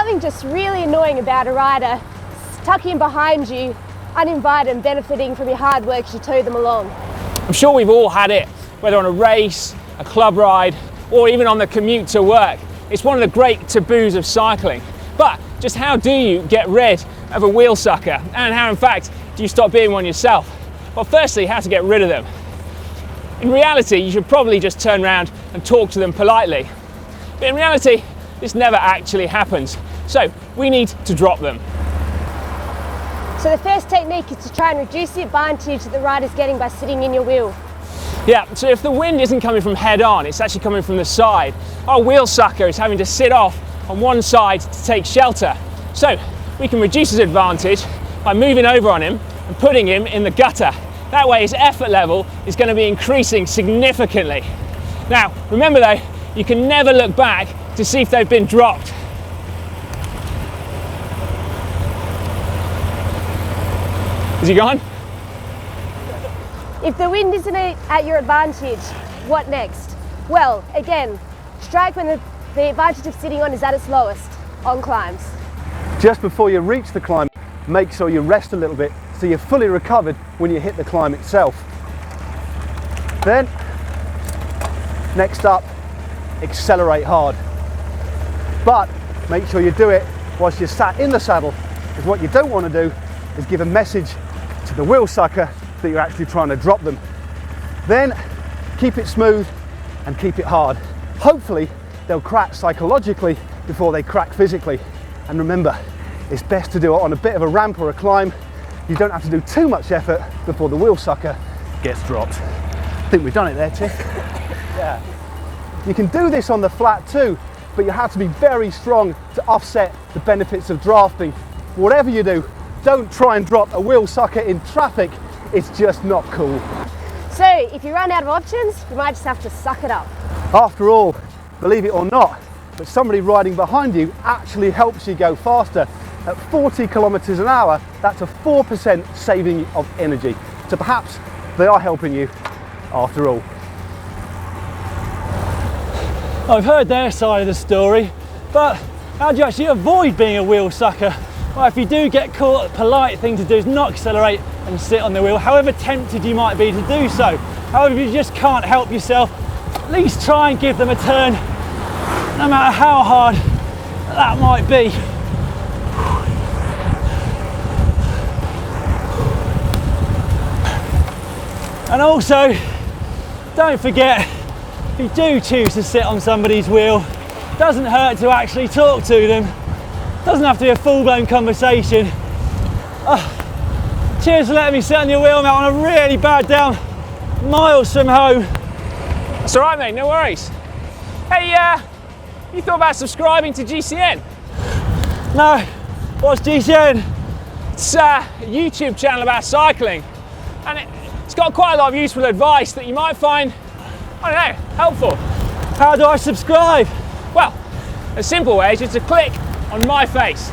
something just really annoying about a rider tucking in behind you, uninvited and benefiting from your hard work as you tow them along. I'm sure we've all had it, whether on a race, a club ride, or even on the commute to work. It's one of the great taboos of cycling. But just how do you get rid of a wheel sucker? And how, in fact, do you stop being one yourself? Well, firstly, how to get rid of them. In reality, you should probably just turn around and talk to them politely. But in reality, this never actually happens. So we need to drop them. So the first technique is to try and reduce the advantage that the rider's getting by sitting in your wheel. Yeah, so if the wind isn't coming from head on, it's actually coming from the side, our wheel sucker is having to sit off on one side to take shelter. So we can reduce his advantage by moving over on him and putting him in the gutter. That way his effort level is going to be increasing significantly. Now, remember though, you can never look back to see if they've been dropped. Is he gone? If the wind isn't at your advantage, what next? Well, again, strike when the advantage of sitting on is at its lowest, on climbs. Just before you reach the climb, make sure you rest a little bit so you're fully recovered when you hit the climb itself. Then, next up, accelerate hard. But make sure you do it whilst you're sat in the saddle, because what you don't want to do is give a message to the wheel sucker that you're actually trying to drop them. Then keep it smooth and keep it hard. Hopefully they'll crack psychologically before they crack physically. And remember, it's best to do it on a bit of a ramp or a climb. You don't have to do too much effort before the wheel sucker gets dropped. I think we've done it there, Tiff. Yeah. You can do this on the flat too, but you have to be very strong to offset the benefits of drafting. Whatever you do, don't try and drop a wheel sucker in traffic. It's just not cool. So if you run out of options, you might just have to suck it up. After all, believe it or not, but somebody riding behind you actually helps you go faster. At 40 kilometers an hour, that's a 4% saving of energy. So perhaps they are helping you after all. I've heard their side of the story, but how do you actually avoid being a wheel sucker? Well, if you do get caught, a polite thing to do is not accelerate and sit on the wheel, however tempted you might be to do so. However, if you just can't help yourself, at least try and give them a turn, no matter how hard that might be. And also, don't forget, if you do choose to sit on somebody's wheel, it doesn't hurt to actually talk to them. It doesn't have to be a full-blown conversation. Cheers for letting me sit on your wheel, mate, on a really bad down, miles from home. That's all right, mate, no worries. Hey, you thought about subscribing to GCN? No, what's GCN? It's a YouTube channel about cycling, and it's got quite a lot of useful advice that you might find, I don't know, helpful. How do I subscribe? Well, a simple way is just to click on my face.